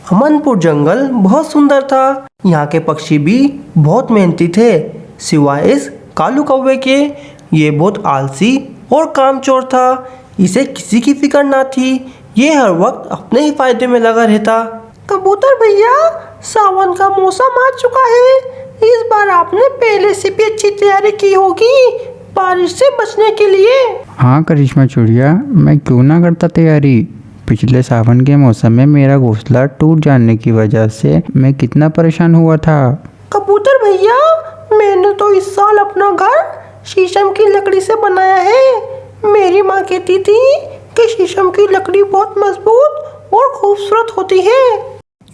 Amanpour जंगल बहुत सुंदर था। यहाँ के पक्षी भी बहुत मेहनती थे, सिवाय इस कालू कौवे के। ये बहुत आलसी और कामचोर था। इसे किसी की फिक्र ना थी। ये हर वक्त अपने ही फायदे में लगा रहता। कबूतर भैया, सावन का मौसम आ चुका है। इस बार आपने पहले से भी अच्छी तैयारी की होगी बारिश से बचने के लिए। हाँ करिश्मा चिड़िया, मैं क्यों ना करता तैयारी। पिछले सावन के मौसम में मेरा घोंसला टूट जाने की वजह से मैं कितना परेशान हुआ था। कबूतर भैया, मैंने तो इस साल अपना घर शीशम की लकड़ी से बनाया है। मेरी माँ कहती थी कि शीशम की लकड़ी बहुत मजबूत और खूबसूरत होती है।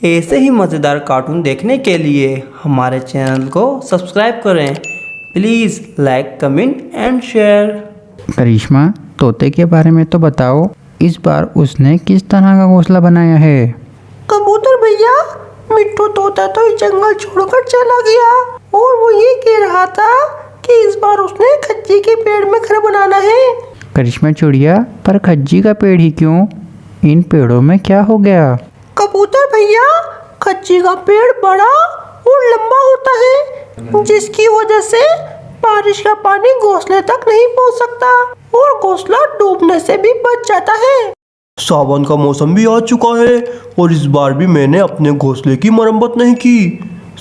ऐसे ही मज़ेदार कार्टून देखने के लिए हमारे चैनल को सब्सक्राइब करें। Please like, comment and share. Karishma, तोते के बारे में तो बताओ, इस बार उसने किस तरह का घोंसला बनाया है। कबूतर भैया, मिट्टू तोता तो इस जंगल छोड़कर चला गया और वो ये कह रहा था कि इस बार उसने खज्जी के पेड़ में घर बनाना है। करिश्मा चिड़िया, पर खज्जी का पेड़ ही क्यों? इन पेड़ों में क्या हो गया? कबूतर भैया, खज्जी का पेड़ बड़ा और लंबा होता है, जिसकी वजह से बारिश का पानी घोंसले तक नहीं पहुंच सकता और घोंसला डूबने से भी बच जाता है। सावन का मौसम भी आ चुका है और इस बार भी मैंने अपने घोंसले की मरम्मत नहीं की।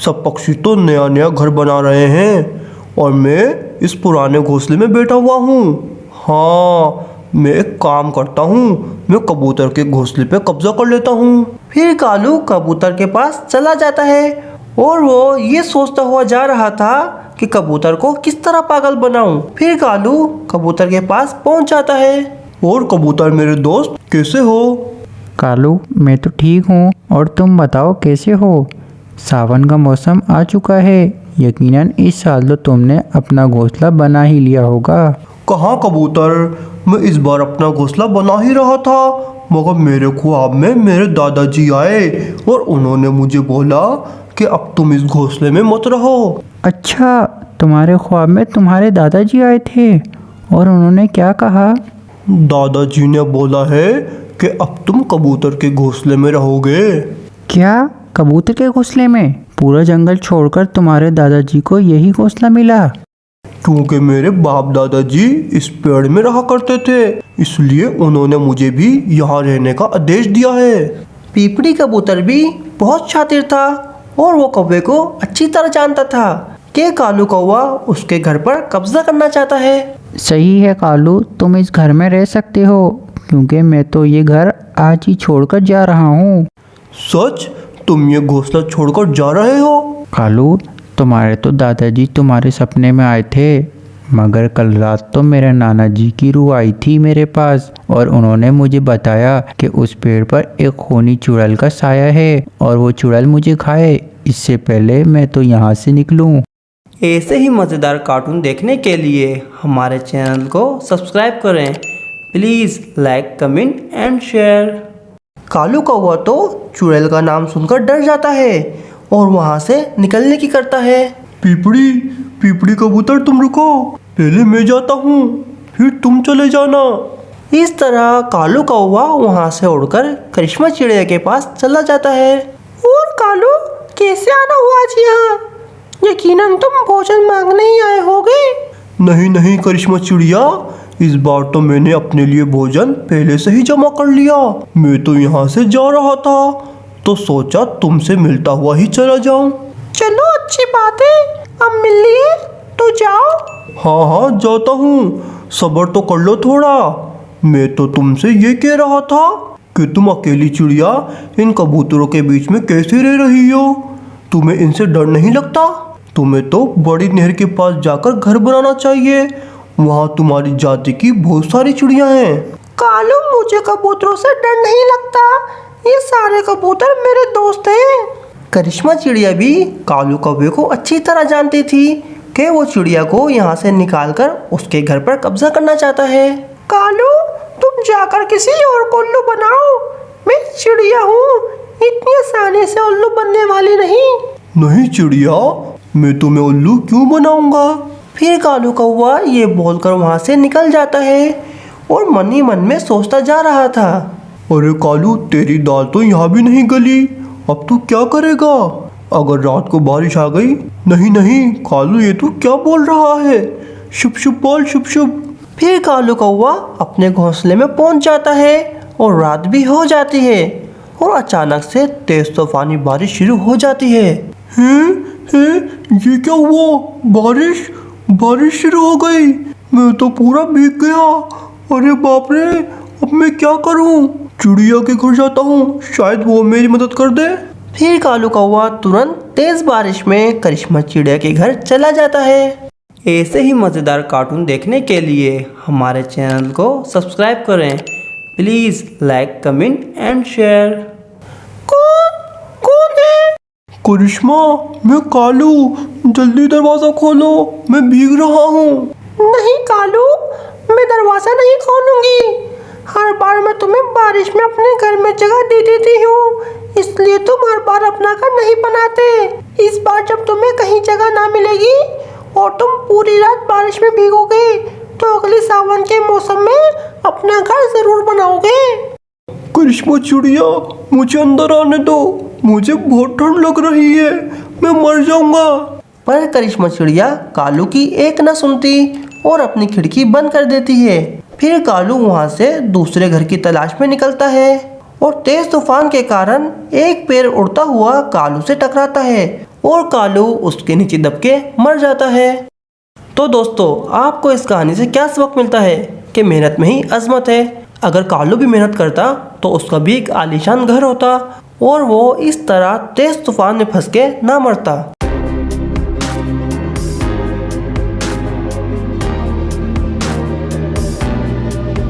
सब पक्षी तो नया नया घर बना रहे हैं और मैं इस पुराने घोंसले में बैठा हुआ हूँ। हाँ, मैं एक काम करता हूँ, मैं कबूतर के घोंसले पे कब्जा कर लेता हूँ। फिर कालू कबूतर के पास चला जाता है और वो ये सोचता हुआ जा रहा था कि कबूतर को किस तरह पागल बनाऊं। फिर कालू कबूतर के पास पहुंच जाता है। और कबूतर मेरे दोस्त, कैसे हो? कालू, मैं तो ठीक हूँ, और तुम बताओ कैसे हो? सावन का मौसम आ चुका है, यकीनन इस साल तो तुमने अपना घोंसला बना ही लिया होगा। कहाँ कबूतर, मैं इस बार अपना घोंसला बना ही रहा था, मगर मेरे ख्वाब में मेरे दादाजी आए और उन्होंने मुझे बोला कि अब तुम इस घोंसले में मत रहो। अच्छा, तुम्हारे ख्वाब में तुम्हारे दादाजी आए थे और उन्होंने क्या कहा? दादाजी ने बोला है कि अब तुम कबूतर के घोंसले में रहोगे। क्या, कबूतर के घोंसले में? पूरा जंगल छोड़कर तुम्हारे दादाजी को यही घोंसला मिला? क्योंकि मेरे बाप दादाजी इस पेड़ में रहा करते थे, इसलिए उन्होंने मुझे भी यहाँ रहने का आदेश दिया है। पीपड़ी कबूतर भी बहुत शातिर था और वो कौवे को अच्छी तरह जानता था कि कालू कौवा उसके घर पर कब्जा करना चाहता है। सही है कालू, तुम इस घर में रह सकते हो, क्योंकि मैं तो ये घर आज ही छोड़कर जा रहा हूँ। सच? तुम ये घोंसला छोड़कर जा रहे हो? कालू, तुम्हारे तो दादाजी तुम्हारे सपने में आए थे, मगर कल रात तो मेरे नाना जी की रूह आई थी मेरे पास और उन्होंने मुझे बताया कि उस पेड़ पर एक खूनी चुड़ैल का साया है और वो चुड़ैल मुझे खाए इससे पहले मैं तो यहाँ से निकलूँ। ऐसे ही मज़ेदार कार्टून देखने के लिए हमारे चैनल को सब्सक्राइब करें। Please like, comment and share. Kalu कौवा तो चुड़ैल का नाम सुनकर डर जाता है और वहाँ से निकलने की करता है। पीपड़ी पीपड़ी कबूतर, तुम रुको, पहले मैं जाता हूँ, फिर तुम चले जाना। इस तरह कालू कौवा वहाँ से उड़कर करिश्मा चिड़िया के पास चला जाता है। और कालू, कैसे आना हुआ आज यहाँ? यकीनन तुम भोजन मांगने ही आए होगे। नहीं नहीं करिश्मा चिड़िया, इस बार तो मैंने अपने लिए भोजन पहले से ही जमा कर लिया। मैं तो यहाँ से जा रहा था तो सोचा तुमसे मिलता हुआ ही चला जाऊं। चलो, अच्छी बात है, अब मिल लिए तो जाओ। हाँ हाँ, जाता हूँ, सब्र तो कर लो थोड़ा। मैं तो तुमसे ये कह रहा था कि तुम अकेली चिड़िया इन कबूतरों के बीच में कैसे रह रही हो? तुम्हें इनसे डर नहीं लगता? तुम्हें तो बड़ी नहर के पास जाकर घर बनाना चाहिए, वहाँ तुम्हारी जाति की बहुत सारी चिड़िया हैं। कालू, मुझे कबूतरों से डर नहीं लगता, ये सारे कबूतर मेरे दोस्त हैं। करिश्मा चिड़िया भी कालू कौवे को अच्छी तरह जानती थी कि वो चिड़िया को यहाँ से निकालकर उसके घर पर कब्जा करना चाहता है। कालू, तुम जाकर किसी और को उल्लू बनाओ, मैं चिड़िया हूँ, इतनी आसानी से उल्लू बनने वाली नहीं। नहीं चिड़िया, मैं तुम्हें उल्लू क्यों बनाऊंगा? फिर कालू कौवा ये बोलकर वहाँ से निकल जाता है और मन ही मन में सोचता जा रहा था, अरे कालू, तेरी दाल तो यहाँ भी नहीं गली अब तू क्या करेगा? अगर रात को बारिश आ गई? नहीं नहीं कालू, ये तू क्या बोल रहा है? शुभ शुभ बोल, शुभ शुभ। फिर कालू कौवा अपने घोंसले में पहुंच जाता है और रात भी हो जाती है और अचानक से तेज तूफानी बारिश शुरू हो जाती है। ये क्या हुआ? बारिश शुरू हो गई। मैं तो पूरा भीग गया। अरे बाप रे, अब मैं क्या करूं? चिड़िया के घर जाता हूँ, शायद वो मेरी मदद कर दे। फिर कालू कौवा तुरंत तेज बारिश में करिश्मा चिड़िया के घर चला जाता है। ऐसे ही मज़ेदार कार्टून देखने के लिए हमारे चैनल को सब्सक्राइब करें। Please like, comment and share. कौन है? करिश्मा, मैं कालू। जल्दी दरवाज़ा खोलो, मैं भीग रहा हूँ। नहीं कालू, मैं दरवाज़ा नहीं खोलूंगी। हर बार मैं तुम्हें बारिश में अपने घर में जगह दे देती हूँ, इसलिए तुम हर बार अपना घर नहीं बनाते। इस बार जब तुम्हें कहीं जगह ना मिलेगी और तुम पूरी रात बारिश में भीगोगे तो अगले सावन के मौसम में अपना घर जरूर बनाओगे। करिश्मा चिड़िया, मुझे अंदर आने दो, मुझे बहुत ठंड लग रही है, मैं मर जाऊंगा। पर करिश्मा चिड़िया कालू की एक न सुनती और अपनी खिड़की बंद कर देती है। फिर कालू वहां से दूसरे घर की तलाश में निकलता है और तेज तूफान के कारण एक पेड़ उड़ता हुआ कालू से टकराता है और कालू उसके नीचे दबके मर जाता है। तो दोस्तों, आपको इस कहानी से क्या सबक मिलता है? कि मेहनत में ही अजमत है। अगर कालू भी मेहनत करता तो उसका भी एक आलीशान घर होता और वो इस तरह तेज तूफान में फंस के ना मरता।